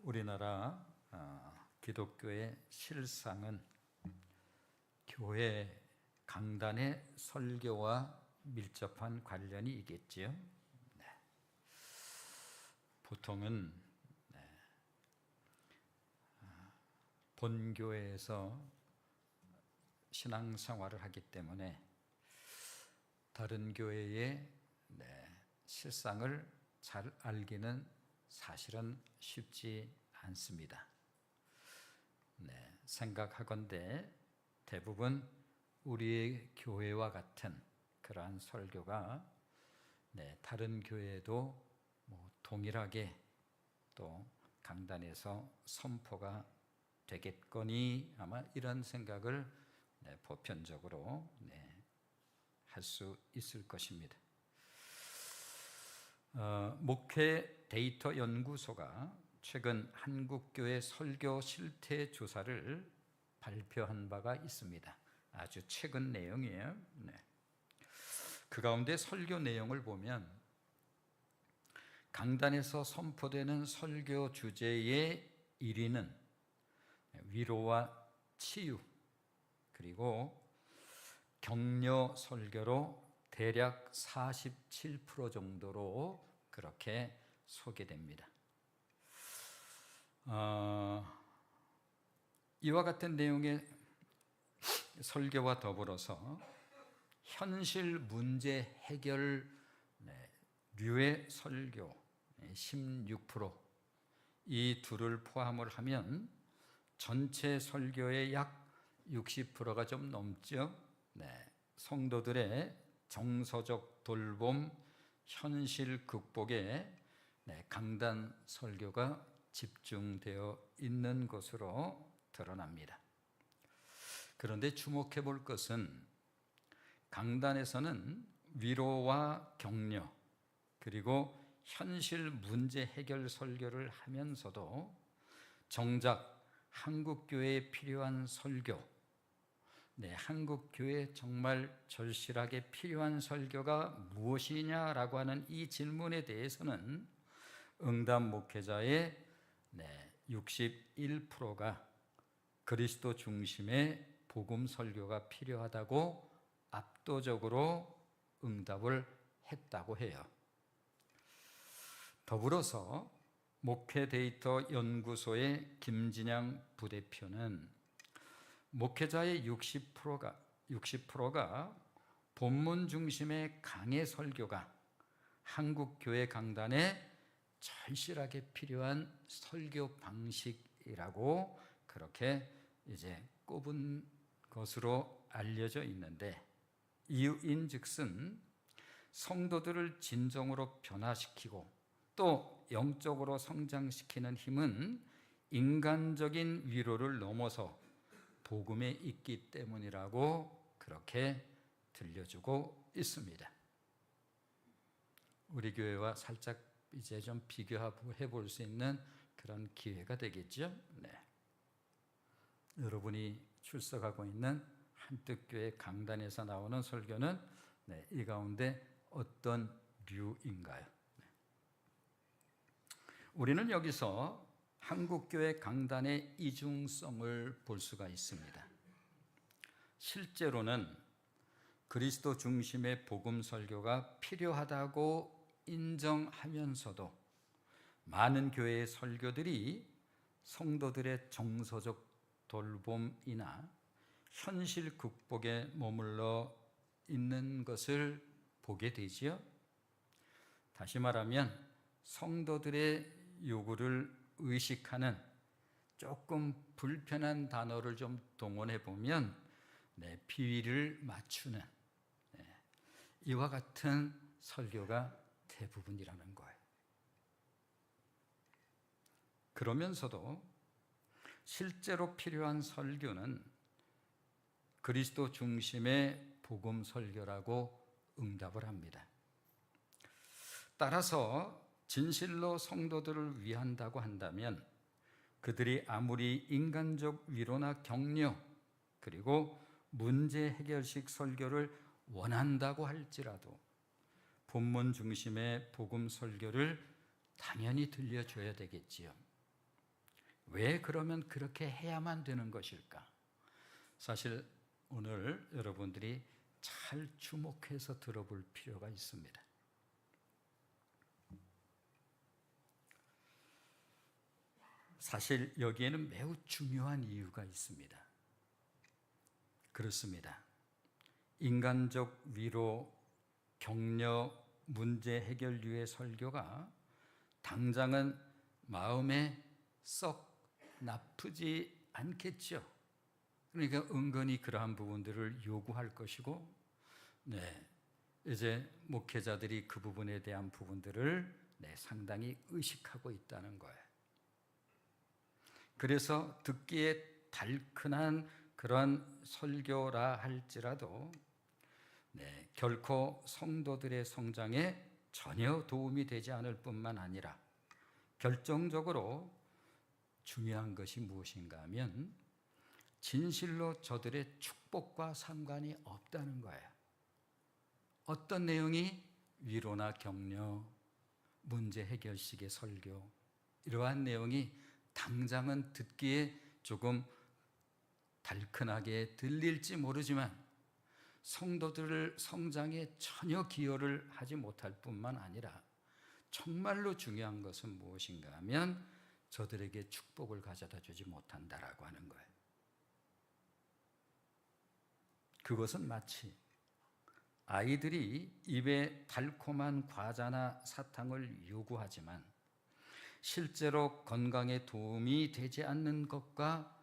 우리나라 기독교의 실상은 교회 강단의 설교와 밀접한 관련이 있겠지요. 네. 보통은 본교회에서 신앙생활을 하기 때문에 다른 교회의 실상을 잘 알기는 사실은 쉽지 않습니다. 생각하건대 대부분 우리의 교회와 같은 그러한 설교가 다른 교회에도 동일하게 또 강단에서 선포가 되겠거니 아마 이런 생각을 보편적으로 할 수 있을 것입니다. 목회 데이터 연구소가 최근 한국교회 설교 실태 조사를 발표한 바가 있습니다. 아주 최근 내용이에요. 그 가운데 설교 내용을 보면 강단에서 선포되는 설교 주제의 1위는 위로와 치유 그리고 격려 설교로 대략 47% 정도로 그렇게 소개됩니다. 이와 같은 내용의 설교와 더불어서 현실 문제 해결 류의 설교 16%, 이 둘을 포함을 하면 전체 설교의 약 60%가 좀 넘죠. 성도들의 정서적 돌봄, 현실 극복에 강단 설교가 집중되어 있는 것으로 드러납니다. 그런데 주목해 볼 것은 강단에서는 위로와 격려 그리고 현실 문제 해결 설교를 하면서도 정작 한국교회에 필요한 설교, 한국교회에 정말 절실하게 필요한 설교가 무엇이냐라고 하는 이 질문에 대해서는 응답 목회자의 61%가 그리스도 중심의 복음 설교가 필요하다고 압도적으로 응답을 했다고 해요. 더불어서 목회 데이터 연구소의 김진양 부대표는 목회자의 60%가 본문 중심의 강해 설교가 한국교회 강단에 절실하게 필요한 설교 방식이라고 그렇게 이제 꼽은 것으로 알려져 있는데, 이유인즉슨 성도들을 진정으로 변화시키고 또 영적으로 성장시키는 힘은 인간적인 위로를 넘어서 복음에 있기 때문이라고 그렇게 들려주고 있습니다. 우리 교회와 살짝 이제 좀 비교해 볼 수 있는 그런 기회가 되겠죠. 여러분이 출석하고 있는 한뜻교회 강단에서 나오는 설교는 이 가운데 어떤 류인가요? 우리는 여기서 한국교회 강단의 이중성을 볼 수가 있습니다. 실제로는 그리스도 중심의 복음 설교가 필요하다고 인정하면서도 많은 교회의 설교들이 성도들의 정서적 돌봄이나 현실 극복에 머물러 있는 것을 보게 되지요. 다시 말하면 성도들의 요구를 의식하는 조금 불편한 단어를 좀 동원해 보면 비위를 맞추는 이와 같은 설교가 대부분이라는 거예요. 그러면서도 실제로 필요한 설교는 그리스도 중심의 복음 설교라고 응답을 합니다. 따라서 진실로 성도들을 위한다고 한다면 그들이 아무리 인간적 위로나 격려 그리고 문제 해결식 설교를 원한다고 할지라도 본문 중심의 복음 설교를 당연히 들려줘야 되겠지요. 왜 그러면 그렇게 해야만 되는 것일까? 사실 오늘 여러분들이 잘 주목해서 들어볼 필요가 있습니다. 사실 여기에는 매우 중요한 이유가 있습니다. 그렇습니다. 인간적 위로, 격려, 문제 해결류의 설교가 당장은 마음에 썩 나쁘지 않겠죠. 그러니까 은근히 그러한 부분들을 요구할 것이고, 이제 목회자들이 그 부분에 대한 부분들을 상당히 의식하고 있다는 거예요. 그래서 듣기에 달큰한 그런 설교라 할지라도 결코 성도들의 성장에 전혀 도움이 되지 않을 뿐만 아니라 결정적으로 중요한 것이 무엇인가 하면 진실로 저들의 축복과 상관이 없다는 거예요. 어떤 내용이 위로나 격려, 문제 해결식의 설교, 이러한 내용이 당장은 듣기에 조금 달큰하게 들릴지 모르지만 성도들을 성장에 전혀 기여를 하지 못할 뿐만 아니라 정말로 중요한 것은 무엇인가 하면 저들에게 축복을 가져다 주지 못한다라고 하는 거예요. 그것은 마치 아이들이 입에 달콤한 과자나 사탕을 요구하지만 실제로 건강에 도움이 되지 않는 것과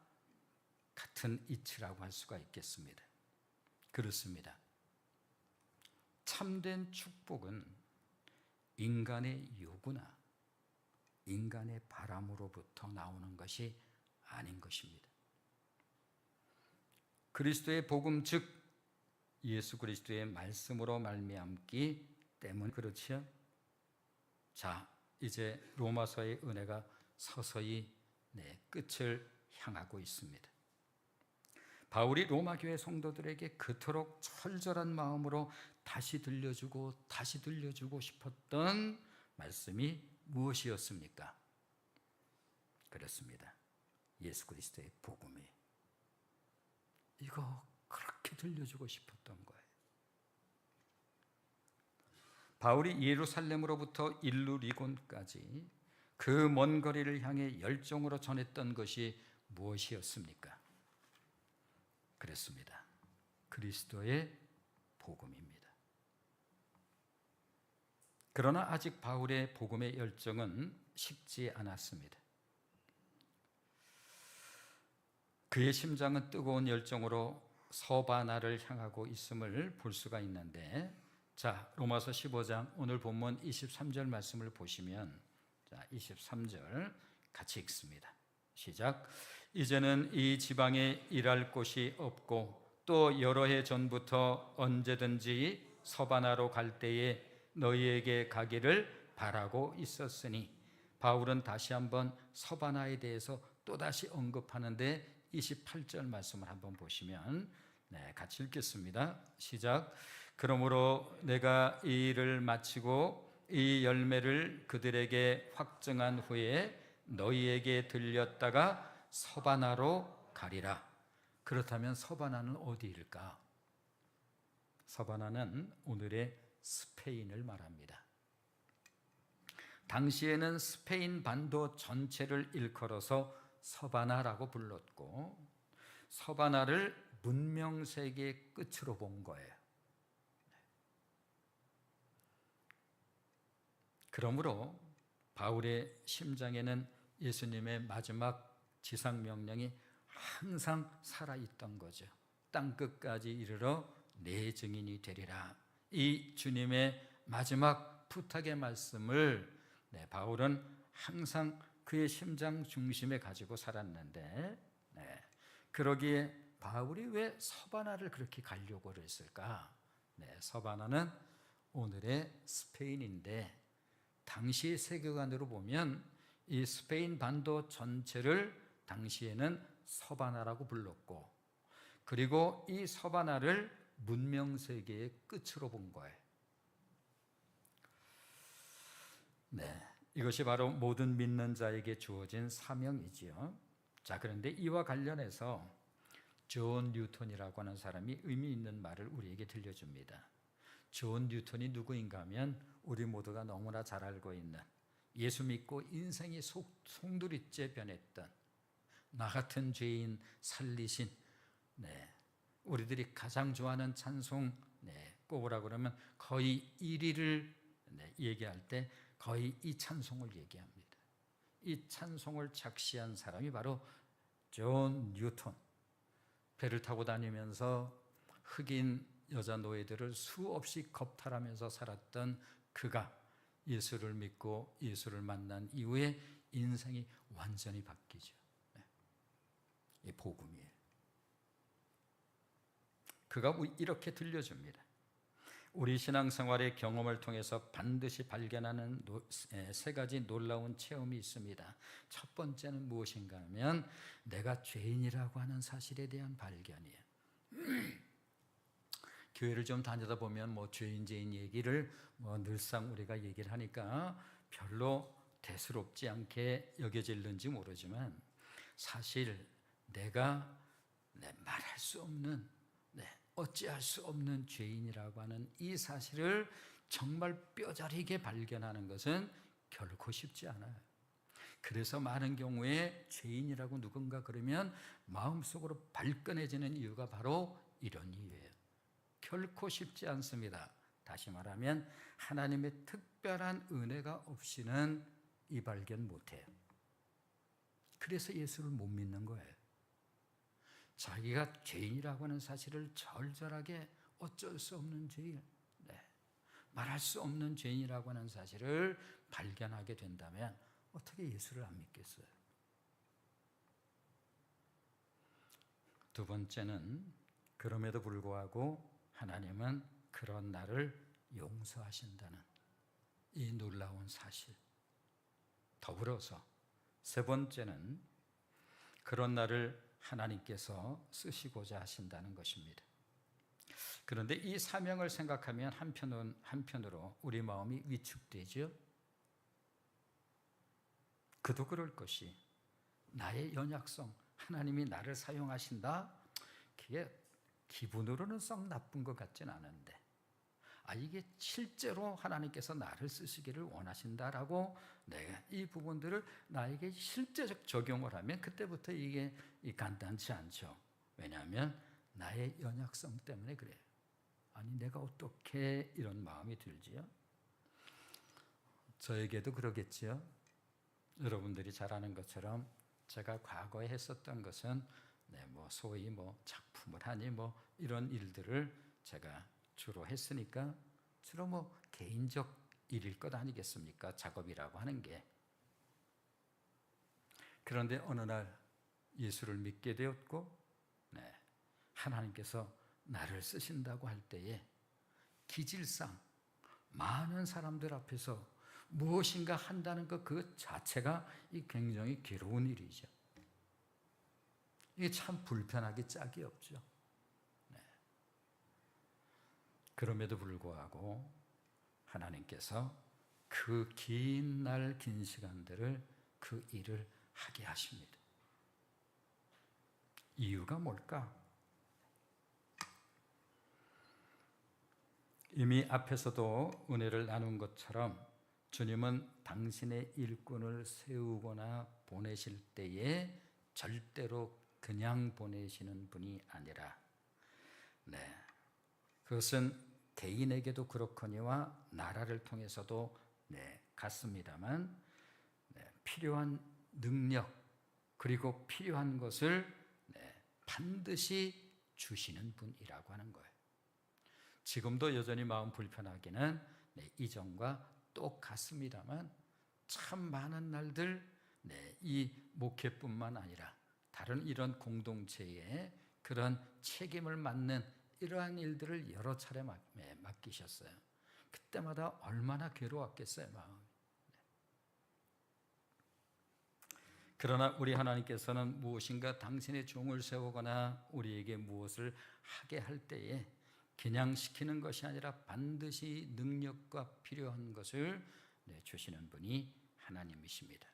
같은 이치라고 할 수가 있겠습니다. 그렇습니다. 참된 축복은 인간의 요구나 인간의 바람으로부터 나오는 것이 아닌 것입니다. 그리스도의 복음, 즉 예수 그리스도의 말씀으로 말미암기 때문 그렇지요? 자, 이제 로마서의 은혜가 서서히 끝을 향하고 있습니다. 바울이 로마 교회 성도들에게 그토록 철저한 마음으로 다시 들려주고 싶었던 말씀이 무엇이었습니까? 그렇습니다. 예수 그리스도의 복음이 이거 그렇게 들려주고 싶었던 거예요. 바울이 예루살렘으로부터 일루리곤까지 그 먼 거리를 향해 열정으로 전했던 것이 무엇이었습니까? 그렇습니다. 그리스도의 복음입니다. 그러나 아직 바울의 복음의 열정은 식지 않았습니다. 그의 심장은 뜨거운 열정으로 서바나를 향하고 있음을 볼 수가 있는데, 자, 로마서 15장 오늘 본문 23절 말씀을 보시면, 자, 23절 같이 읽습니다. 시작. 이제는 이 지방에 일할 곳이 없고 또 여러 해 전부터 언제든지 서바나로 갈 때에 너희에게 가기를 바라고 있었으니, 바울은 다시 한번 서바나에 대해서 또다시 언급하는데 28절 말씀을 한번 보시면 같이 읽겠습니다. 시작. 그러므로 내가 이 일을 마치고 이 열매를 그들에게 확증한 후에 너희에게 들렸다가 서바나로 가리라. 그렇다면 서바나는 어디일까? 서바나는 오늘의 스페인을 말합니다. 당시에는 스페인 반도 전체를 일컬어서 서바나라고 불렀고, 서바나를 문명세계의 끝으로 본 거예요. 그러므로 바울의 심장에는 예수님의 마지막 지상명령이 항상 살아있던 거죠. 땅끝까지 이르러 내 증인이 되리라. 이 주님의 마지막 부탁의 말씀을 바울은 항상 그의 심장 중심에 가지고 살았는데, 그러기에 바울이 왜 서바나를 그렇게 가려고 했을까? 서바나는 오늘의 스페인인데, 당시 세계관으로 보면 이 스페인 반도 전체를 당시에는 서바나라고 불렀고, 그리고 이 서바나를 문명세계의 끝으로 본 거예요. 이것이 바로 모든 믿는 자에게 주어진 사명이지요. 자, 그런데 이와 관련해서 존 뉴턴이라고 하는 사람이 의미 있는 말을 우리에게 들려줍니다. 존 뉴턴이 누구인가 하면 우리 모두가 너무나 잘 알고 있는, 예수 믿고 인생이 송두리째 변했던, 나 같은 죄인 살리신, 우리들이 가장 좋아하는 찬송, 꼽으라 그러면 거의 1위를 얘기할 때 거의 이 찬송을 얘기합니다. 이 찬송을 작시한 사람이 바로 존 뉴턴. 배를 타고 다니면서 흑인 여자 노예들을 수없이 겁탈하면서 살았던 그가 예수를 믿고 예수를 만난 이후에 인생이 완전히 바뀌죠. 이 복음이에요. 그가 이렇게 들려줍니다. 우리 신앙생활의 경험을 통해서 반드시 발견하는 세 가지 놀라운 체험이 있습니다. 첫 번째는 무엇인가 하면 내가 죄인이라고 하는 사실에 대한 발견이에요. 교회를 좀 다니다 보면 죄인 얘기를 늘상 우리가 얘기를 하니까 별로 대수롭지 않게 여겨질는지 모르지만, 사실 내가 말할 수 없는, 어찌할 수 없는 죄인이라고 하는 이 사실을 정말 뼈저리게 발견하는 것은 결코 쉽지 않아요. 그래서 많은 경우에 죄인이라고 누군가 그러면 마음속으로 발끈해지는 이유가 바로 이런 이유예요. 결코 쉽지 않습니다. 다시 말하면 하나님의 특별한 은혜가 없이는 이 발견 못해요. 그래서 예수를 못 믿는 거예요. 자기가 죄인이라고 하는 사실을 절절하게 어쩔 수 없는 죄인, 말할 수 없는 죄인이라고 하는 사실을 발견하게 된다면 어떻게 예수를 안 믿겠어요? 두 번째는 그럼에도 불구하고 하나님은 그런 나를 용서하신다는 이 놀라운 사실. 더불어서 세 번째는 그런 나를 하나님께서 쓰시고자 하신다는 것입니다. 그런데 이 사명을 생각하면 한편으로 우리 마음이 위축되죠. 그도 그럴 것이, 나의 연약성, 하나님이 나를 사용하신다? 그게 기분으로는 썩 나쁜 것 같진 않은데, 이게 실제로 하나님께서 나를 쓰시기를 원하신다라고 내가 이 부분들을 나에게 실제적 적용을 하면 그때부터 이게 간단치 않죠. 왜냐하면 나의 연약성 때문에 그래요. 내가 어떻게 이런 마음이 들지요? 저에게도 그러겠지요. 여러분들이 잘 아는 것처럼 제가 과거에 했었던 것은 소위 작품을 하니 이런 일들을 제가 주로 했으니까 주로 개인적 일일 것 아니겠습니까? 작업이라고 하는 게. 그런데 어느 날 예수를 믿게 되었고, 하나님께서 나를 쓰신다고 할 때에 기질상 많은 사람들 앞에서 무엇인가 한다는 그 자체가 굉장히 괴로운 일이죠. 이게 참 불편하기 짝이 없죠. 그럼에도 불구하고 하나님께서 그 긴 날, 긴 시간들을 그 일을 하게 하십니다. 이유가 뭘까? 이미 앞에서도 은혜를 나눈 것처럼 주님은 당신의 일꾼을 세우거나 보내실 때에 절대로 그냥 보내시는 분이 아니라, 그것은 개인에게도 그렇거니와 나라를 통해서도 같습니다만, 필요한 능력 그리고 필요한 것을 반드시 주시는 분이라고 하는 거예요. 지금도 여전히 마음 불편하기는 이전과 똑같습니다만, 참 많은 날들 이 목회뿐만 아니라 다른 이런 공동체에 그런 책임을 맡는 이러한 일들을 여러 차례 맡기셨어요. 그때마다 얼마나 괴로웠겠어요, 마음이. 그러나 우리 하나님께서는 무엇인가 당신의 종을 세우거나 우리에게 무엇을 하게 할 때에 그냥 시키는 것이 아니라 반드시 능력과 필요한 것을 주시는 분이 하나님이십니다.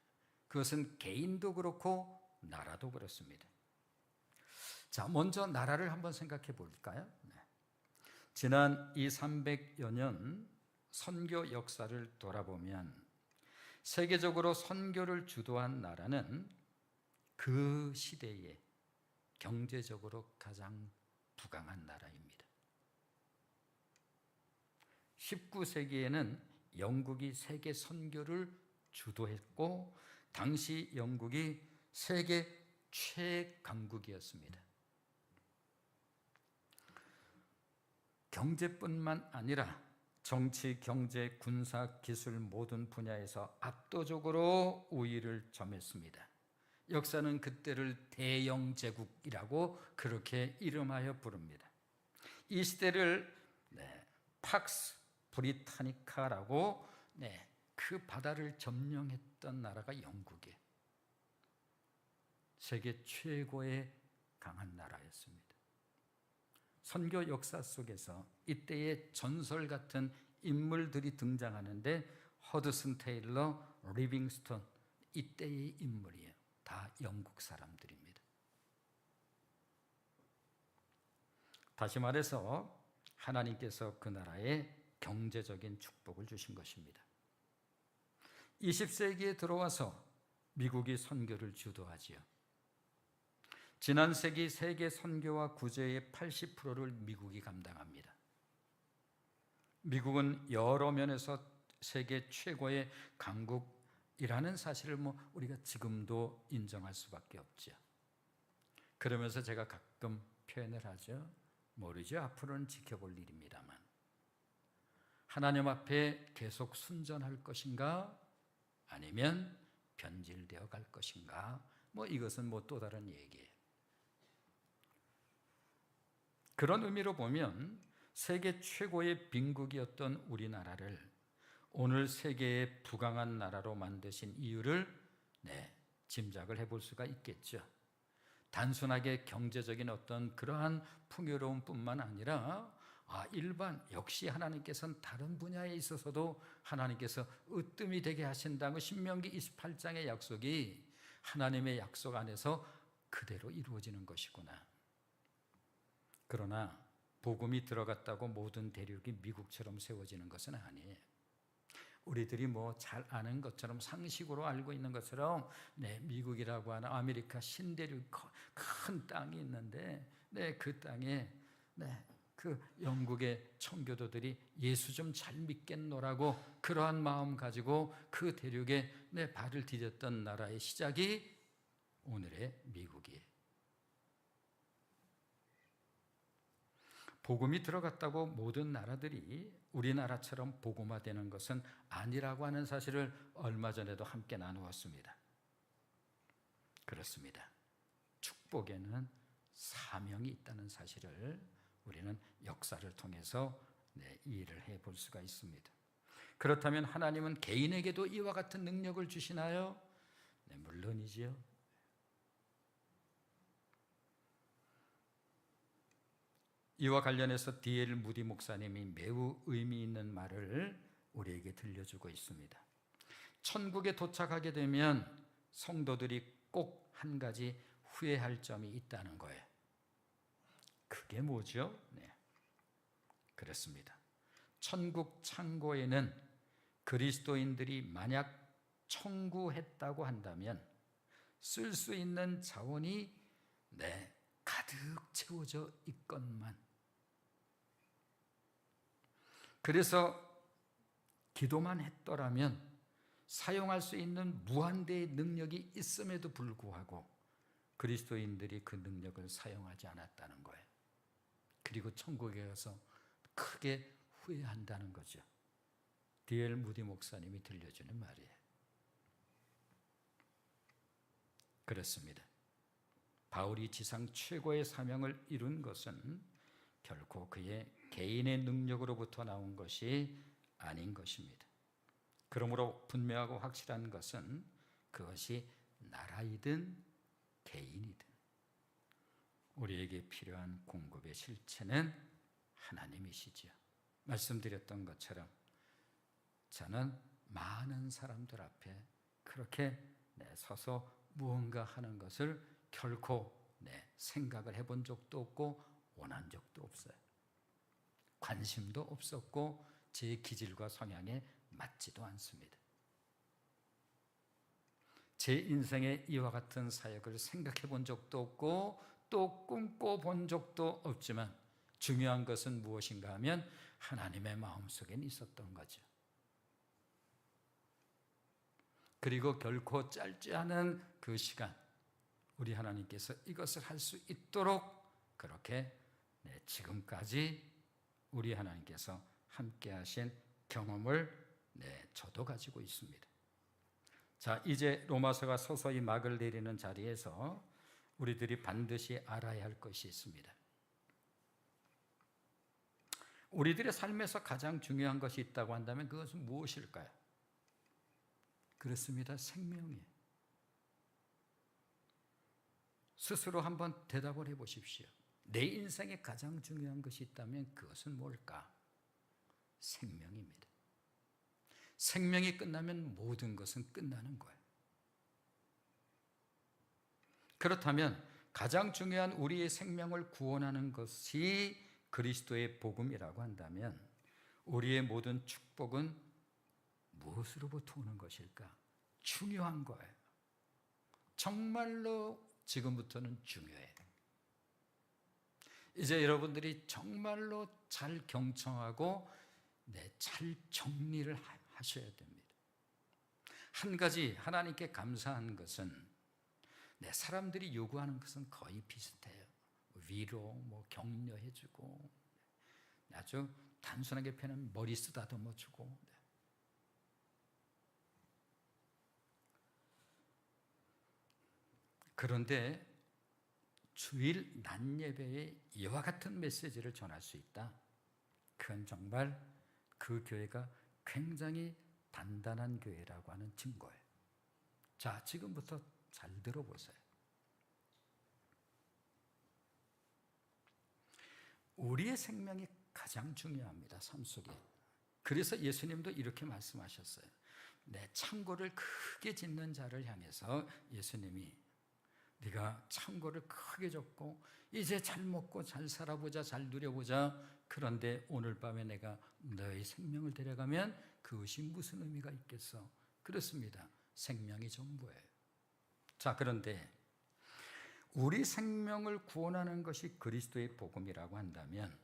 그것은 개인도 그렇고 나라도 그렇습니다. 자, 먼저 나라를 한번 생각해 볼까요? 지난 300여 년 선교 역사를 돌아보면 세계적으로 선교를 주도한 나라는 그 시대에 경제적으로 가장 부강한 나라입니다. 19세기에는 영국이 세계 선교를 주도했고 당시 영국이 세계 최강국이었습니다. 경제뿐만 아니라 정치, 경제, 군사, 기술 모든 분야에서 압도적으로 우위를 점했습니다. 역사는 그때를 대영제국이라고 그렇게 이름하여 부릅니다. 이 시대를 팍스 브리타니카라고 그 바다를 점령했던 나라가 영국이에요. 세계 최고의 강한 나라였습니다. 선교 역사 속에서 이때의 전설 같은 인물들이 등장하는데 허드슨 테일러, 리빙스턴, 이때의 인물이에요. 다 영국 사람들입니다. 다시 말해서 하나님께서 그 나라에 경제적인 축복을 주신 것입니다. 20세기에 들어와서 미국이 선교를 주도하지요. 지난 세기 세계 선교와 구제의 80%를 미국이 감당합니다. 미국은 여러 면에서 세계 최고의 강국이라는 사실을 우리가 지금도 인정할 수밖에 없죠. 그러면서 제가 가끔 표현을 하죠. 모르죠. 앞으로는 지켜볼 일입니다만. 하나님 앞에 계속 순전할 것인가? 아니면 변질되어 갈 것인가? 이것은 또 다른 얘기예요. 그런 의미로 보면 세계 최고의 빈국이었던 우리나라를 오늘 세계의 부강한 나라로 만드신 이유를 짐작을 해볼 수가 있겠죠. 단순하게 경제적인 어떤 그러한 풍요로움뿐만 아니라 일반 역시 하나님께서는 다른 분야에 있어서도 하나님께서 으뜸이 되게 하신다고 신명기 28장의 약속이 하나님의 약속 안에서 그대로 이루어지는 것이구나. 그러나 복음이 들어갔다고 모든 대륙이 미국처럼 세워지는 것은 아니에요. 우리들이 잘 아는 것처럼 상식으로 알고 있는 것처럼 미국이라고 하는 아메리카 신대륙 큰 땅이 있는데 그 땅에 그 영국의 청교도들이 예수 좀 잘 믿겠노라고 그러한 마음 가지고 그 대륙에 발을 디뎠던 나라의 시작이 오늘의 미국이에요. 복음이 들어갔다고 모든 나라들이 우리나라처럼 복음화되는 것은 아니라고 하는 사실을 얼마 전에도 함께 나누었습니다. 그렇습니다. 축복에는 사명이 있다는 사실을 우리는 역사를 통해서 이해를 해볼 수가 있습니다. 그렇다면 하나님은 개인에게도 이와 같은 능력을 주시나요? 물론이지요. 이와 관련해서 D.L. 무디 목사님이 매우 의미 있는 말을 우리에게 들려주고 있습니다. 천국에 도착하게 되면 성도들이 꼭 한 가지 후회할 점이 있다는 거예요. 그게 뭐죠? 그렇습니다. 천국 창고에는 그리스도인들이 만약 청구했다고 한다면 쓸 수 있는 자원이 가득 채워져 있건만, 그래서 기도만 했더라면 사용할 수 있는 무한대의 능력이 있음에도 불구하고 그리스도인들이 그 능력을 사용하지 않았다는 거예요. 그리고 천국에 가서 크게 후회한다는 거죠. D.L. 무디 목사님이 들려주는 말이에요. 그렇습니다. 바울이 지상 최고의 사명을 이룬 것은 결코 그의 개인의 능력으로부터 나온 것이 아닌 것입니다. 그러므로 분명하고 확실한 것은 그것이 나라이든 개인이든 우리에게 필요한 공급의 실체는 하나님이시죠. 말씀드렸던 것처럼 저는 많은 사람들 앞에 그렇게 서서 무언가 하는 것을 결코 생각을 해본 적도 없고 원한 적도 없어요. 관심도 없었고 제 기질과 성향에 맞지도 않습니다. 제 인생에 이와 같은 사역을 생각해 본 적도 없고 또 꿈꿔본 적도 없지만 중요한 것은 무엇인가 하면 하나님의 마음속에 있었던 거죠. 그리고 결코 짧지 않은 그 시간, 우리 하나님께서 이것을 할 수 있도록 그렇게 지금까지 우리 하나님께서 함께 하신 경험을 저도 가지고 있습니다. 자, 이제 로마서가 서서히 막을 내리는 자리에서 우리들이 반드시 알아야 할 것이 있습니다. 우리들의 삶에서 가장 중요한 것이 있다고 한다면 그것은 무엇일까요? 그렇습니다. 생명이에요. 스스로 한번 대답을 해보십시오. 내 인생에 가장 중요한 것이 있다면 그것은 뭘까? 생명입니다. 생명이 끝나면 모든 것은 끝나는 거예요. 그렇다면 가장 중요한 우리의 생명을 구원하는 것이 그리스도의 복음이라고 한다면 우리의 모든 축복은 무엇으로부터 오는 것일까? 중요한 거예요. 정말로 지금부터는 중요해요. 이제 여러분들이 정말로 잘 경청하고 잘 정리를 하셔야 됩니다. 한 가지 하나님께 감사한 것은 사람들이 요구하는 것은 거의 비슷해요. 위로, 격려해주고, 아주 단순하게 표현하면 머리 쓰다듬어주고. 그런데 주일 낮 예배에 이와 같은 메시지를 전할 수 있다. 그건 정말 그 교회가 굉장히 단단한 교회라고 하는 증거예요. 자, 지금부터 잘 들어보세요. 우리의 생명이 가장 중요합니다. 삶 속에. 그래서 예수님도 이렇게 말씀하셨어요. 창고를 크게 짓는 자를 향해서 예수님이 네가 창고를 크게 졌고 이제 잘 먹고 잘 살아보자, 잘 누려보자. 그런데 오늘 밤에 내가 너의 생명을 데려가면 그것이 무슨 의미가 있겠어? 그렇습니다. 생명이 전부예요. 자, 그런데 우리 생명을 구원하는 것이 그리스도의 복음이라고 한다면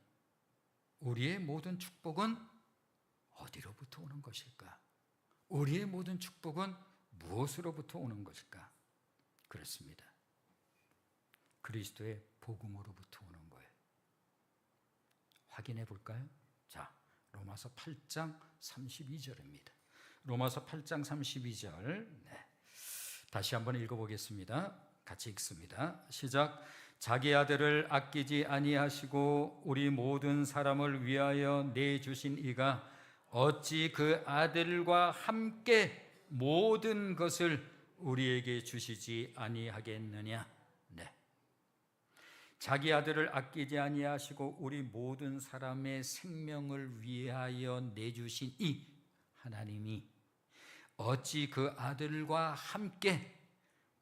우리의 모든 축복은 어디로부터 오는 것일까? 우리의 모든 축복은 무엇으로부터 오는 것일까? 그렇습니다. 그리스도의 복음으로부터 오는 거예요. 확인해 볼까요? 자, 로마서 8장 32절입니다. 로마서 8장 32절. 다시 한번 읽어보겠습니다. 같이 읽습니다. 시작. 자기 아들을 아끼지 아니하시고 우리 모든 사람을 위하여 내주신 이가 어찌 그 아들과 함께 모든 것을 우리에게 주시지 아니하겠느냐. 자기 아들을 아끼지 아니하시고 우리 모든 사람의 생명을 위하여 내주신 이 하나님이 어찌 그 아들과 함께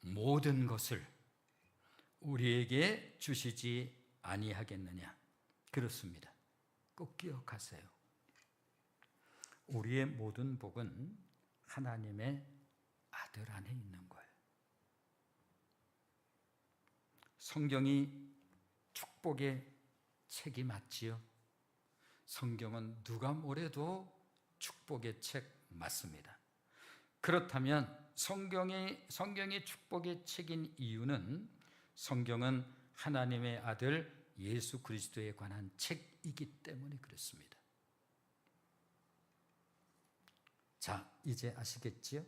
모든 것을 우리에게 주시지 아니하겠느냐. 그렇습니다. 꼭 기억하세요. 우리의 모든 복은 하나님의 아들 안에 있는 거예요. 성경이 축복의 책이 맞지요? 성경은 누가 뭐래도 축복의 책 맞습니다. 그렇다면 성경이 축복의 책인 이유는 성경은 하나님의 아들 예수 그리스도에 관한 책이기 때문에 그렇습니다. 자, 이제 아시겠지요?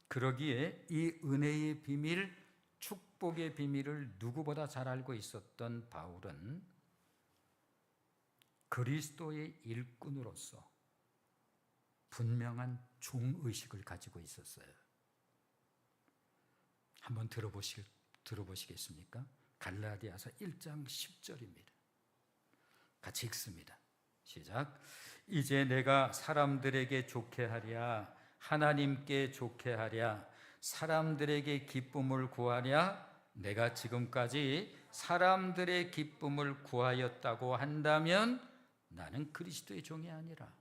그러기에 이 은혜의 비밀, 축복의 비밀을 누구보다 잘 알고 있었던 바울은 그리스도의 일꾼으로서 분명한 종의식을 가지고 있었어요. 한번 들어보시겠습니까? 갈라디아서 1장 10절입니다. 같이 읽습니다. 시작. 이제 내가 사람들에게 좋게 하랴 하나님께 좋게 하랴, 사람들에게 기쁨을 구하랴, 내가 지금까지 사람들의 기쁨을 구하였다고 한다면 나는 그리스도의 종이 아니라.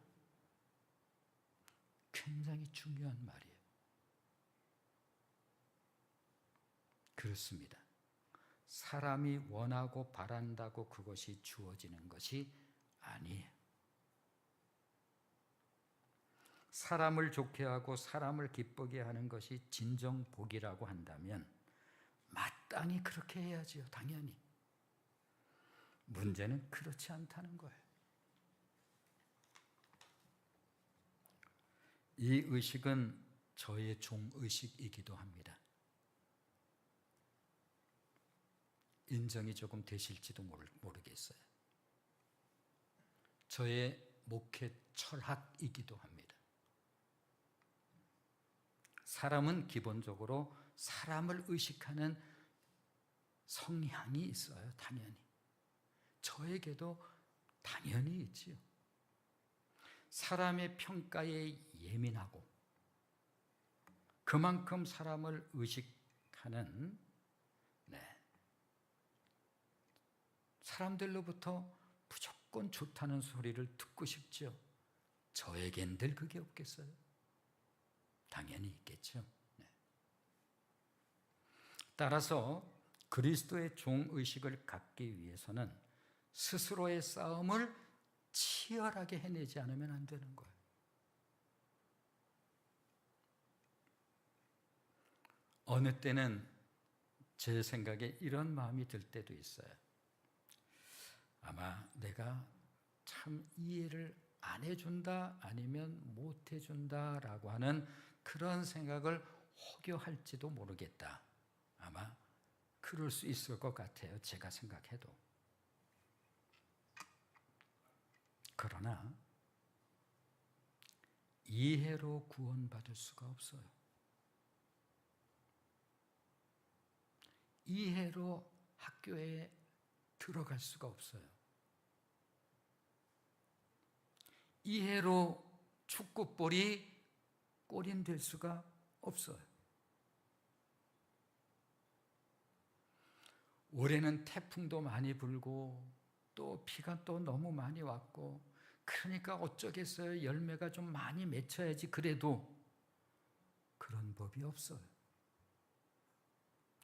굉장히 중요한 말이에요. 그렇습니다. 사람이 원하고 바란다고 그것이 주어지는 것이 아니에요. 사람을 좋게 하고 사람을 기쁘게 하는 것이 진정 복이라고 한다면 마땅히 그렇게 해야지요. 당연히. 문제는 그렇지 않다는 거예요. 이 의식은 저의 종의식이기도 합니다. 인정이 조금 되실지도 모르겠어요. 저의 목회 철학이기도 합니다. 사람은 기본적으로 사람을 의식하는 성향이 있어요. 당연히. 저에게도 당연히 있지요. 사람의 평가에 예민하고 그만큼 사람을 의식하는 사람들로부터 무조건 좋다는 소리를 듣고 싶죠. 저에겐 늘 그게 없겠어요? 당연히 있겠죠. 따라서 그리스도의 종의식을 갖기 위해서는 스스로의 싸움을 치열하게 해내지 않으면 안 되는 거예요. 어느 때는 제 생각에 이런 마음이 들 때도 있어요. 아마 내가 참 이해를 안 해준다 아니면 못 해준다라고 하는 그런 생각을 혹여할지도 모르겠다. 아마 그럴 수 있을 것 같아요. 제가 생각해도. 그러나 이해로 구원받을 수가 없어요. 이해로 학교에 들어갈 수가 없어요. 이해로 축구볼이 골인 될 수가 없어요. 올해는 태풍도 많이 불고 또 비가 또 너무 많이 왔고 그러니까 어쩌겠어요. 열매가 좀 많이 맺혀야지. 그래도 그런 법이 없어요.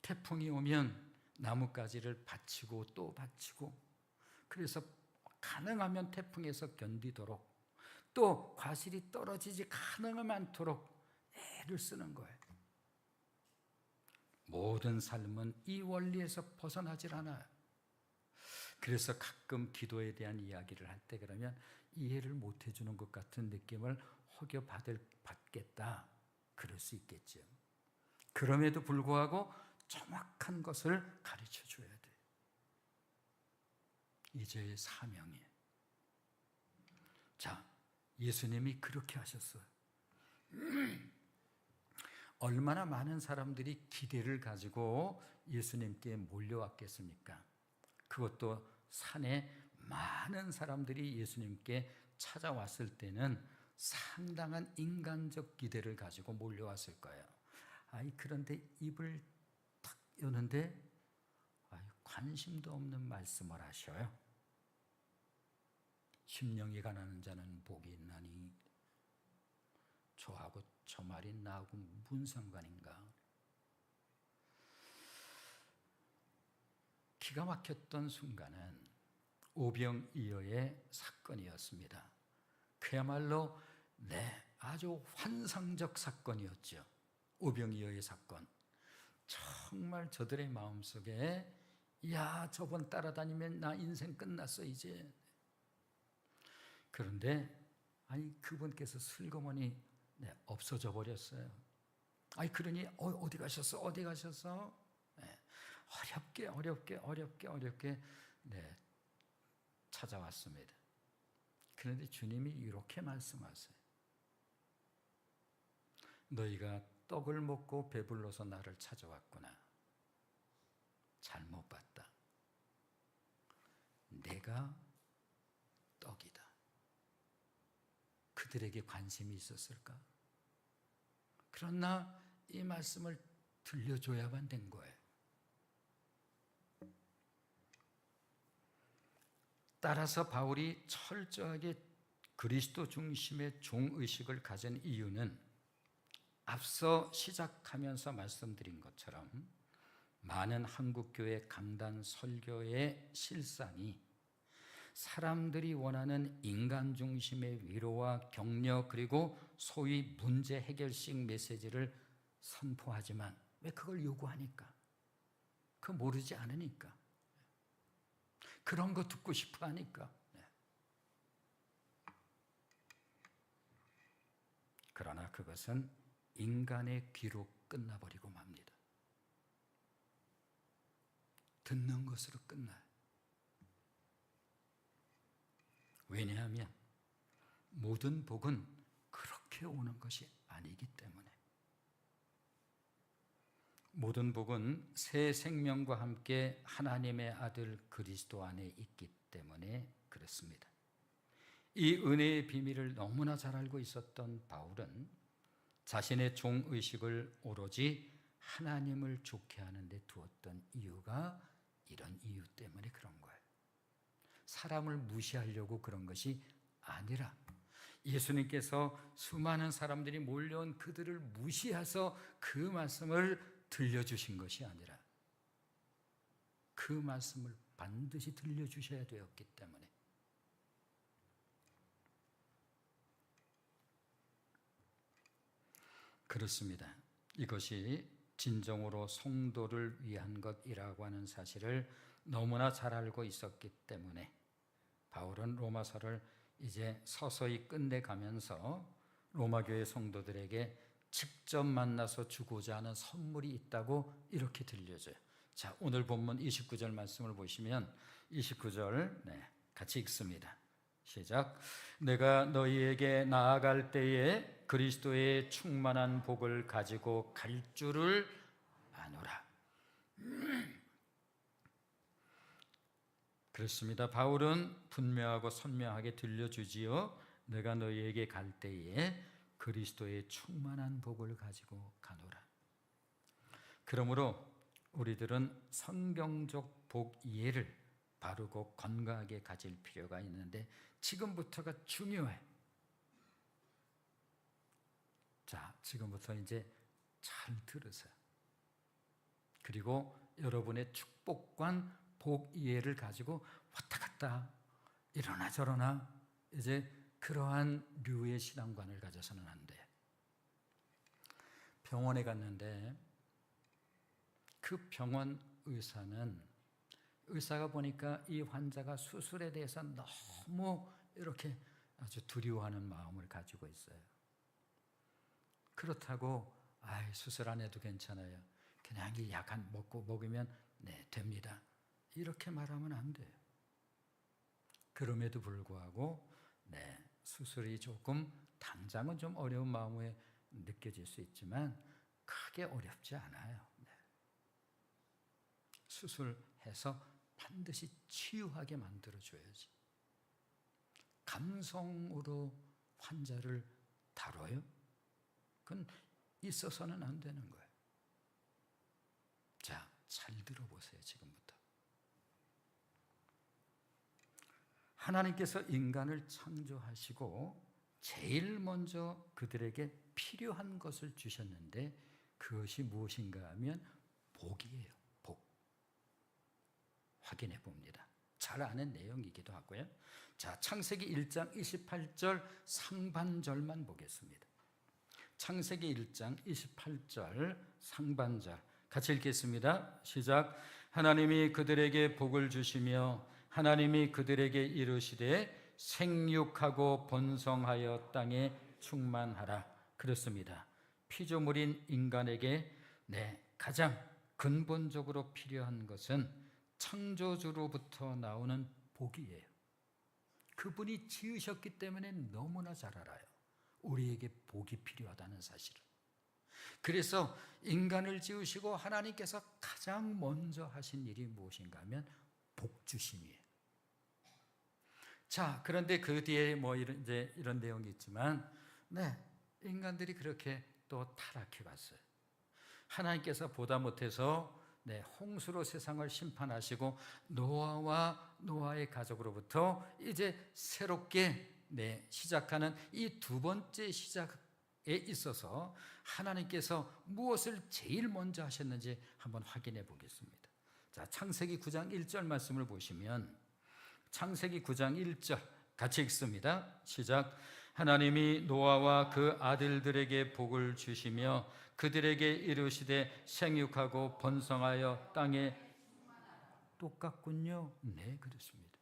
태풍이 오면 나뭇가지를 받치고 또 받치고 그래서 가능하면 태풍에서 견디도록 또 과실이 떨어지지 가능하면 않도록 애를 쓰는 거예요. 모든 삶은 이 원리에서 벗어나질 않아요. 그래서 가끔 기도에 대한 이야기를 할 때 그러면 이해를 못 해주는 것 같은 느낌을 혹여 받겠다. 그럴 수 있겠죠. 그럼에도 불구하고 정확한 것을 가르쳐 줘야 돼요. 이제 사명이에요. 자, 예수님이 그렇게 하셨어요. 얼마나 많은 사람들이 기대를 가지고 예수님께 몰려왔겠습니까? 그것도 산에 많은 사람들이 예수님께 찾아왔을 때는 상당한 인간적 기대를 가지고 몰려왔을 거예요. 그런데 입을 탁 여는데 관심도 없는 말씀을 하셔요. 심령이 가난한 자는 복이 있나니 저하고 저 말이 나하고 무슨 상관인가. 기가 막혔던 순간은 오병이어의 사건이었습니다. 그야말로 아주 환상적 사건이었죠. 오병이어의 사건. 정말 저들의 마음속에 저번 따라다니면 나 인생 끝났어 이제. 그런데 그분께서 슬그머니 없어져 버렸어요. 그러니 어디 가셨어? 어디 가셨어? 어렵게 찾아왔습니다. 그런데 주님이 이렇게 말씀하세요. 너희가 떡을 먹고 배불러서 나를 찾아왔구나. 잘못 봤다. 내가 떡이다. 그들에게 관심이 있었을까? 그러나 이 말씀을 들려줘야만 된 거예요. 따라서 바울이 철저하게 그리스도 중심의 종의식을 가진 이유는 앞서 시작하면서 말씀드린 것처럼 많은 한국교회 강단 설교의 실상이 사람들이 원하는 인간 중심의 위로와 격려, 그리고 소위 문제 해결식 메시지를 선포하지만 왜 그걸 요구하니까? 그거 모르지 않으니까. 그런 거 듣고 싶어 하니까. 그러나 그것은 인간의 귀로 끝나버리고 맙니다. 듣는 것으로 끝나요. 왜냐하면 모든 복은 그렇게 오는 것이 아니기 때문에. 모든 복은 새 생명과 함께 하나님의 아들 그리스도 안에 있기 때문에 그렇습니다. 이 은혜의 비밀을 너무나 잘 알고 있었던 바울은 자신의 종의식을 오로지 하나님을 좋게 하는 데 두었던 이유가 이런 이유 때문에 그런 거예요. 사람을 무시하려고 그런 것이 아니라 예수님께서 수많은 사람들이 몰려온 그들을 무시해서 그 말씀을 들려주신 것이 아니라 그 말씀을 반드시 들려주셔야 되었기 때문에. 그렇습니다. 이것이 진정으로 성도를 위한 것이라고 하는 사실을 너무나 잘 알고 있었기 때문에 바울은 로마서를 이제 서서히 끝내가면서 로마교회 성도들에게 직접 만나서 주고자 하는 선물이 있다고 이렇게 들려줘요. 자, 오늘 본문 29절 말씀을 보시면 29절 같이 읽습니다. 시작. 내가 너희에게 나아갈 때에 그리스도의 충만한 복을 가지고 갈 줄을 아노라. 그렇습니다. 바울은 분명하고 선명하게 들려주지요. 내가 너희에게 갈 때에 그리스도의 충만한 복을 가지고 가노라. 그러므로 우리들은 성경적 복 이해를 바르고 건강하게 가질 필요가 있는데 지금부터가 중요해. 자, 지금부터 이제 잘 들으세요. 그리고 여러분의 축복관 복 이해를 가지고 왔다 갔다 이러나 저러나 이제 그러한 류의 신앙관을 가져서는 안 돼. 병원에 갔는데 그 병원 의사가 보니까 이 환자가 수술에 대해서 너무 이렇게 아주 두려워하는 마음을 가지고 있어요. 그렇다고 수술 안 해도 괜찮아요. 그냥 이 약 한 먹으면 됩니다. 이렇게 말하면 안 돼요. 그럼에도 불구하고 수술이 조금 당장은 좀 어려운 마음에 느껴질 수 있지만 크게 어렵지 않아요. 수술해서 반드시 치유하게 만들어줘야지. 감성으로 환자를 다뤄요? 그건 있어서는 안 되는 거예요. 자, 잘 들어보세요. 지금부터. 하나님께서 인간을 창조하시고 제일 먼저 그들에게 필요한 것을 주셨는데 그것이 무엇인가 하면 복이에요. 복. 확인해 봅니다. 잘 아는 내용이기도 하고요. 자, 창세기 1장 28절 상반절만 보겠습니다. 창세기 1장 28절 상반절 같이 읽겠습니다. 시작. 하나님이 그들에게 복을 주시며 하나님이 그들에게 이르시되 생육하고 번성하여 땅에 충만하라. 그렇습니다. 피조물인 인간에게 가장 근본적으로 필요한 것은 창조주로부터 나오는 복이에요. 그분이 지으셨기 때문에 너무나 잘 알아요. 우리에게 복이 필요하다는 사실을. 그래서 인간을 지으시고 하나님께서 가장 먼저 하신 일이 무엇인가 하면 복주심이에요. 자, 그런데 그 뒤에 이런 내용이 있지만, 인간들이 그렇게 또 타락해 갔어요. 하나님께서 보다 못해서 홍수로 세상을 심판하시고 노아와 노아의 가족으로부터 이제 새롭게 시작하는 이 두 번째 시작에 있어서 하나님께서 무엇을 제일 먼저 하셨는지 한번 확인해 보겠습니다. 자, 창세기 9장 1절 말씀을 보시면 창세기 9장 1절 같이 읽습니다. 시작. 하나님이 노아와 그 아들들에게 복을 주시며 그들에게 이르시되 생육하고 번성하여 땅에 똑같군요. 네, 그렇습니다.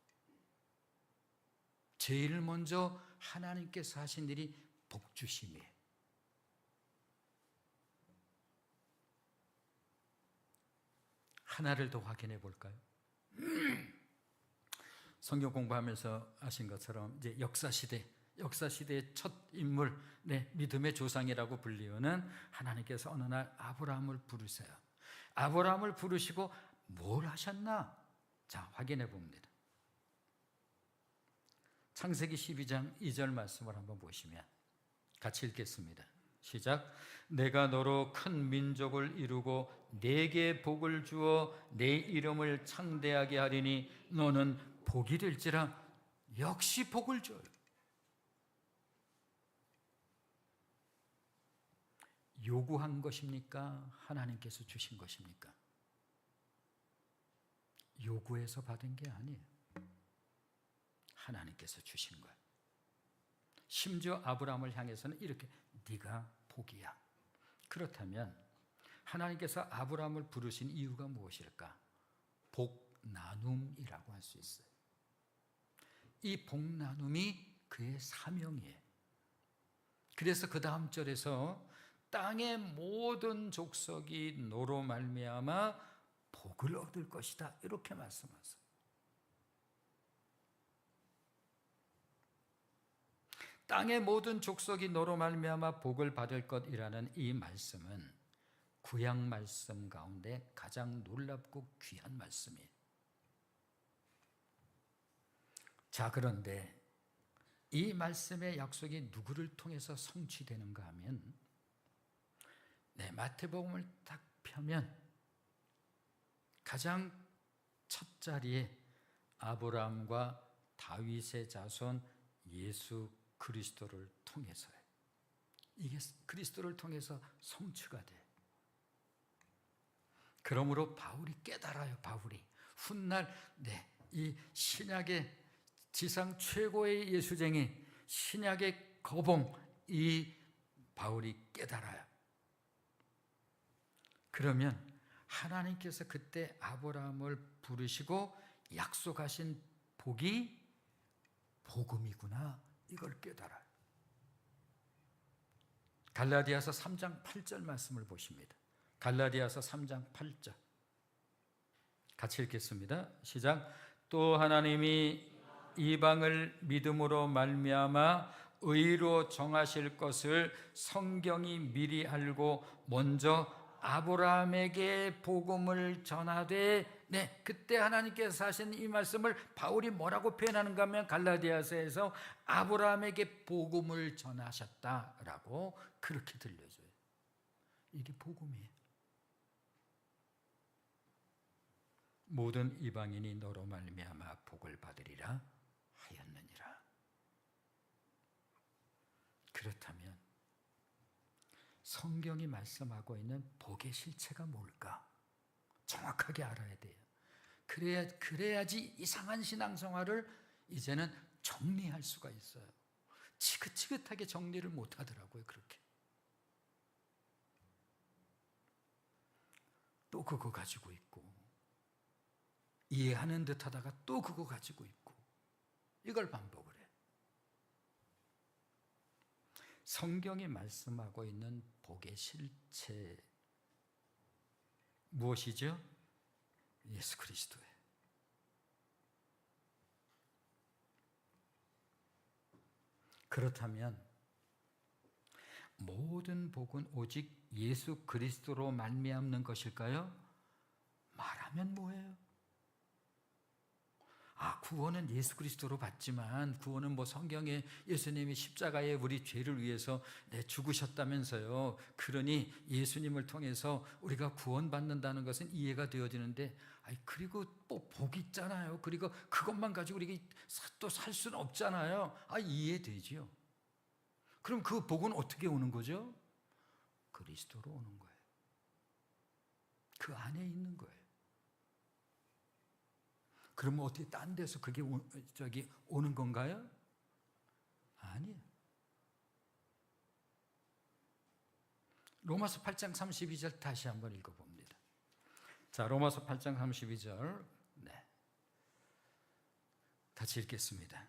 제일 먼저 하나님께서 하신 일이 복 주심이에요. 하나를 더 확인해 볼까요? 성경 공부하면서 아신 것처럼 이제 역사시대의 첫 인물, 믿음의 조상이라고 불리우는 하나님께서 어느 날 아브라함을 부르세요. 아브라함을 부르시고 뭘 하셨나? 자, 확인해 봅니다. 창세기 12장 2절 말씀을 한번 보시면 같이 읽겠습니다. 시작. 내가 너로 큰 민족을 이루고 네게 복을 주어 내 이름을 창대하게 하리니 너는 복이 될지라. 역시 복을 줘요. 요구한 것입니까? 하나님께서 주신 것입니까? 요구해서 받은 게 아니에요. 하나님께서 주신 거예요. 심지어 아브라함을 향해서는 이렇게 네가 복이야. 그렇다면 하나님께서 아브라함을 부르신 이유가 무엇일까? 복 나눔이라고 할 수 있어요. 이 복 나눔이 그의 사명이에요. 그래서 그 다음 절에서 땅의 모든 족속이 너로 말미암아 복을 얻을 것이다, 이렇게 말씀하세요. 땅의 모든 족속이 너로 말미암아 복을 받을 것이라는 이 말씀은 구약 말씀 가운데 가장 놀랍고 귀한 말씀이에요. 자, 그런데 이 말씀의 약속이 누구를 통해서 성취되는가 하면 마태복음을 딱 펴면 가장 첫 자리에 아브라함과 다윗의 자손 예수 그리스도를 통해서요. 이게 그리스도를 통해서 성취가 돼. 그러므로 바울이 깨달아요. 바울이 훗날 이 신약의 지상 최고의 예수쟁이, 신약의 거봉, 이 바울이 깨달아요. 그러면 하나님께서 그때 아브라함을 부르시고 약속하신 복이 복음이구나, 이걸 깨달아요. 갈라디아서 3장 8절 말씀을 보십니다. 갈라디아서 3장 8절 같이 읽겠습니다. 시작. 또 하나님이 이방을 믿음으로 말미암아 의로 정하실 것을 성경이 미리 알고 먼저 아브라함에게 복음을 전하되, 그때 하나님께서 하신 이 말씀을 바울이 뭐라고 표현하는가 하면 갈라디아서에서 아브라함에게 복음을 전하셨다라고 그렇게 들려줘요. 이게 복음이에요. 모든 이방인이 너로 말미암아 복을 받으리라 하였느니라. 그렇다면 성경이 말씀하고 있는 복의 실체가 뭘까? 정확하게 알아야 돼요. 그래야지 이상한 신앙생활을 이제는 정리할 수가 있어요. 지긋지긋하게 정리를 못 하더라고요, 그렇게. 또 그거 가지고 있고, 이해하는 듯 하다가 또 그거 가지고 있고, 이걸 반복을 해요. 성경이 말씀하고 있는 복의 실체 무엇이죠? 예수 그리스도예요. 그렇다면 모든 복은 오직 예수 그리스도로 말미암는 것일까요? 말하면 뭐예요? 구원은 예수 그리스도로 받지만 구원은 뭐 성경에 예수님이 십자가에 우리 죄를 위해서 죽으셨다면서요. 그러니 예수님을 통해서 우리가 구원받는다는 것은 이해가 되어지는데, 그리고 뭐 복 있잖아요. 그리고 그것만 가지고 우리가 또 살 수는 없잖아요. 이해되지요. 그럼 그 복은 어떻게 오는 거죠? 그리스도로 오는 거예요. 그 안에 있는 거예요. 그러면 어떻게 딴 데서 그게 오는 건가요? 아니에요. 로마서 8장 32절 다시 한번 읽어봅니다. 자, 로마서 8장 32절. 같이 읽겠습니다.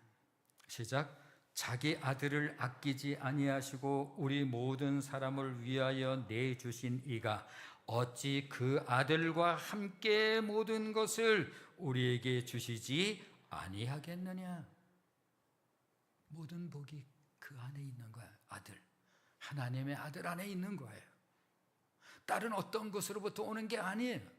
시작. 자기 아들을 아끼지 아니하시고 우리 모든 사람을 위하여 내주신 이가 어찌 그 아들과 함께 모든 것을 우리에게 주시지 아니하겠느냐. 모든 복이 그 안에 있는 거예요. 아들, 하나님의 아들 안에 있는 거예요. 다른 어떤 것으로부터 오는 게 아니에요.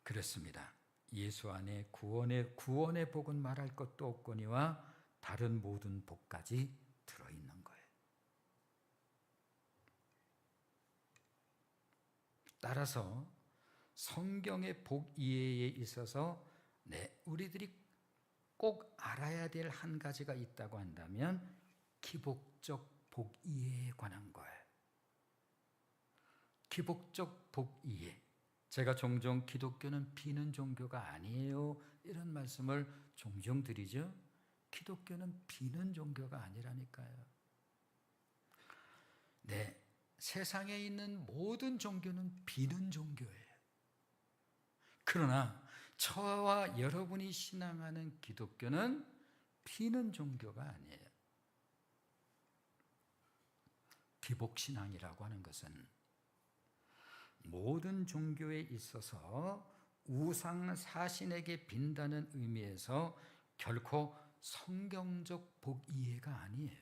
그렇습니다. 예수 안에 구원의 복은 말할 것도 없거니와 다른 모든 복까지 들어있는 거예요. 따라서 성경의 복 이해에 있어서 우리들이 꼭 알아야 될 한 가지가 있다고 한다면 기복적 복 이해에 관한 거예요. 기복적 복 이해. 제가 종종 기독교는 비는 종교가 아니에요, 이런 말씀을 종종 드리죠. 기독교는 비는 종교가 아니라니까요. 세상에 있는 모든 종교는 비는 종교예요. 그러나 저와 여러분이 신앙하는 기독교는 비는 종교가 아니에요. 기복신앙이라고 하는 것은 모든 종교에 있어서 우상 사신에게 빈다는 의미에서 결코 성경적 복 이해가 아니에요.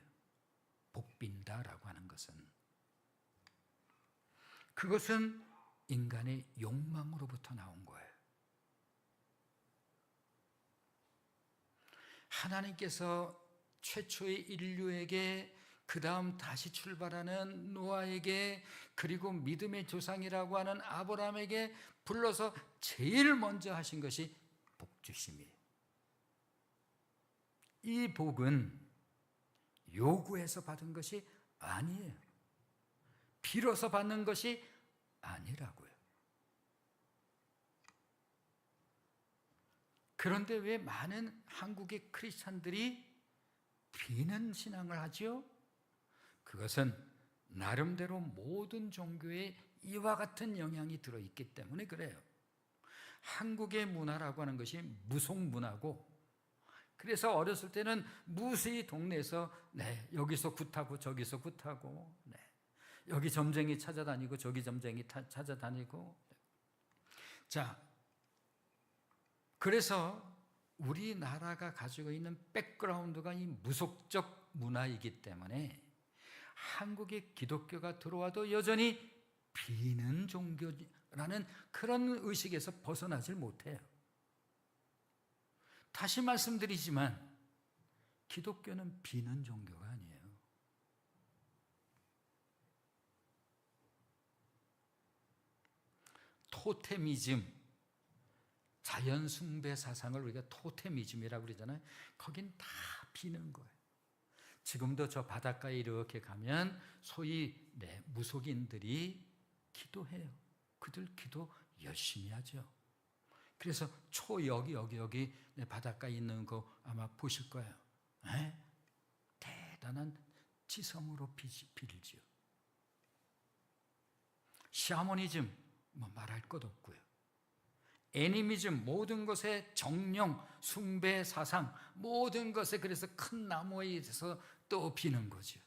복 빈다라고 하는 것은, 그것은 인간의 욕망으로부터 나온 거예요. 하나님께서 최초의 인류에게, 그 다음 다시 출발하는 노아에게, 그리고 믿음의 조상이라고 하는 아브라함에게 불러서 제일 먼저 하신 것이 복주심이에요. 이 복은 요구해서 받은 것이 아니에요. 빌어서 받는 것이 아니라고요. 그런데 왜 많은 한국의 크리스찬들이 비는 신앙을 하지요? 그것은 나름대로 모든 종교에 이와 같은 영향이 들어있기 때문에 그래요. 한국의 문화라고 하는 것이 무속문화고, 그래서 어렸을 때는 무수히 동네에서 여기서 굿하고 저기서 굿하고, 여기 점쟁이 찾아다니고 저기 점쟁이 찾아다니고. 자, 그래서 우리나라가 가지고 있는 백그라운드가 이 무속적 문화이기 때문에 한국의 기독교가 들어와도 여전히 비는 종교라는 그런 의식에서 벗어나질 못해요. 다시 말씀드리지만 기독교는 비는 종교가 아니에요. 토테미즘, 자연 숭배 사상을 우리가 토테미즘이라고 그러잖아요. 거긴 다 비는 거예요. 지금도 저 바닷가에 이렇게 가면 소위 무속인들이 기도해요. 그들 기도 열심히 하죠. 그래서 여기 바닷가에 있는 거 아마 보실 거예요. 대단한 지성으로 빌지요. 샤머니즘 말할 것 없고요. 애니미즘, 모든 것의 정령, 숭배 사상, 모든 것에, 그래서 큰 나무에 있어서 또 비는 거죠.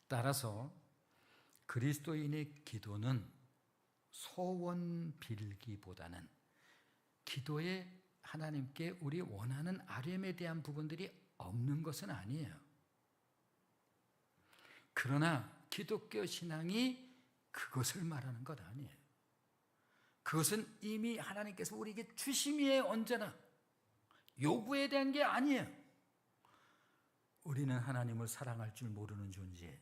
따라서 그리스도인의 기도는 소원 빌기보다는 기도에 하나님께 우리 원하는 RM에 대한 부분들이 없는 것은 아니에요. 그러나 기독교 신앙이 그것을 말하는 것 아니에요. 그것은 이미 하나님께서 우리에게 주심이에요. 언제나 요구에 대한 게 아니에요. 우리는 하나님을 사랑할 줄 모르는 존재예요.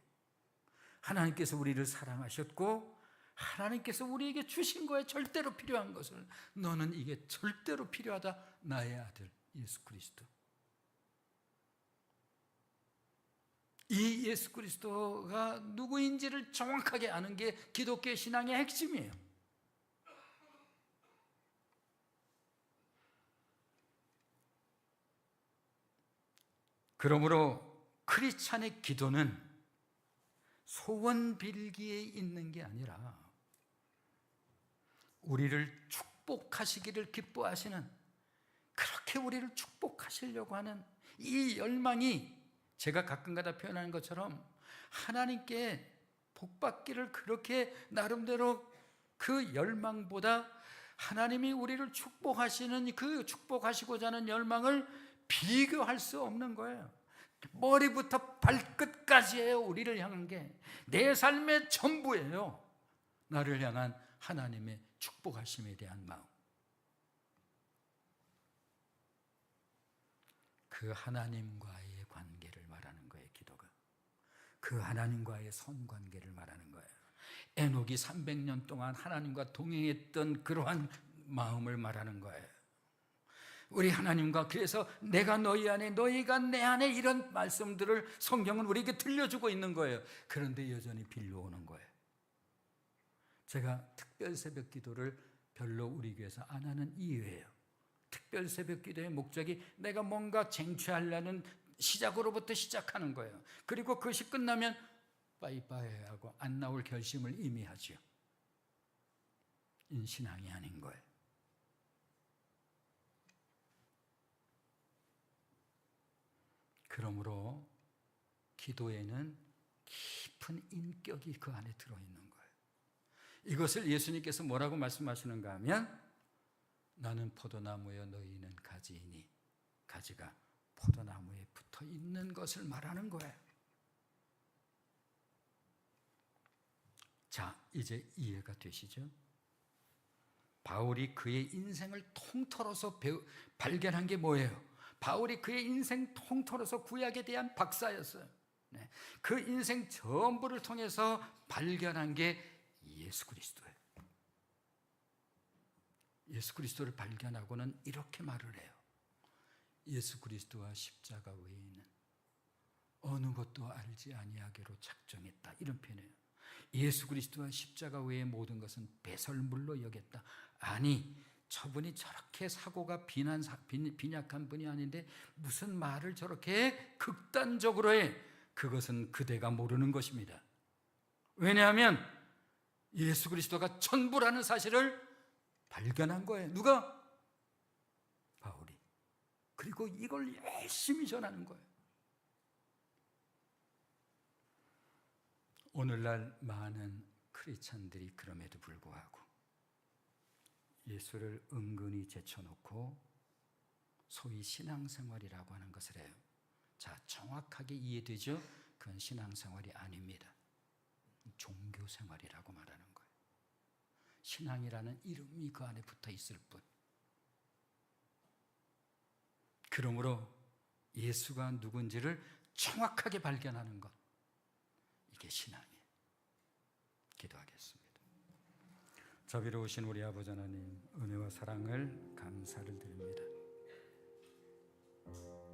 하나님께서 우리를 사랑하셨고 하나님께서 우리에게 주신 거에 절대로 필요한 것을, 너는 이게 절대로 필요하다. 나의 아들 예수 그리스도. 이 예수 그리스도가 누구인지를 정확하게 아는 게 기독교 신앙의 핵심이에요. 그러므로 크리스찬의 기도는 소원 빌기에 있는 게 아니라 우리를 축복하시기를 기뻐하시는, 그렇게 우리를 축복하시려고 하는 이 열망이, 제가 가끔가다 표현하는 것처럼 하나님께 복받기를 그렇게 나름대로 그 열망보다 하나님이 우리를 축복하시는 그 축복하시고자 하는 열망을 비교할 수 없는 거예요. 머리부터 발끝까지예요. 우리를 향한 게 내 삶의 전부예요. 나를 향한 하나님의 축복하심에 대한 마음. 그 하나님과의 관계를 말하는 거예요. 기도가 그 하나님과의 선관계를 말하는 거예요. 에녹이 300년 동안 하나님과 동행했던 그러한 마음을 말하는 거예요. 우리 하나님과, 그래서 내가 너희 안에 너희가 내 안에, 이런 말씀들을 성경은 우리에게 들려주고 있는 거예요. 그런데 여전히 빌려오는 거예요. 제가 특별 새벽 기도를 별로 우리 교회에서 안 하는 이유예요. 특별 새벽 기도의 목적이 내가 뭔가 쟁취하려는 시작으로부터 시작하는 거예요. 그리고 그것이 끝나면 빠이빠이 하고 안 나올 결심을 이미 하죠. 이 신앙이 아닌 거예요. 그러므로 기도에는 깊은 인격이 그 안에 들어있는 거예요. 이것을 예수님께서 뭐라고 말씀하시는가 하면, 나는 포도나무여 너희는 가지이니, 가지가 포도나무에 붙어 있는 것을 말하는 거예요. 자, 이제 이해가 되시죠? 바울이 그의 인생을 통틀어서 발견한 게 뭐예요? 바울이 그의 인생 통틀어서 구약에 대한 박사였어요. 네. 그 인생 전부를 통해서 발견한 게 예수 그리스도예요. 예수 그리스도를 발견하고는 이렇게 말을 해요. 예수 그리스도와 십자가 외에는 어느 것도 알지 아니하기로 작정했다. 이런 표현이에요. 예수 그리스도와 십자가 외의 모든 것은 배설물로 여겼다. 아니, 저분이 저렇게 사고가 빈약한 분이 아닌데 무슨 말을 저렇게 극단적으로 해? 그것은 그대가 모르는 것입니다. 왜냐하면 예수 그리스도가 전부라는 사실을 발견한 거예요. 누가? 바울이. 그리고 이걸 열심히 전하는 거예요. 오늘날 많은 크리스찬들이 그럼에도 불구하고 예수를 은근히 제쳐놓고 소위 신앙생활이라고 하는 것을 해요. 자, 정확하게 이해되죠? 그건 신앙생활이 아닙니다. 종교생활이라고 말하는 거예요. 신앙이라는 이름이 그 안에 붙어 있을 뿐. 그러므로 예수가 누군지를 정확하게 발견하는 것, 이게 신앙이에요. 기도하겠습니다. 자비로우신 우리 아버지 하나님, 은혜와 사랑을 감사를 드립니다.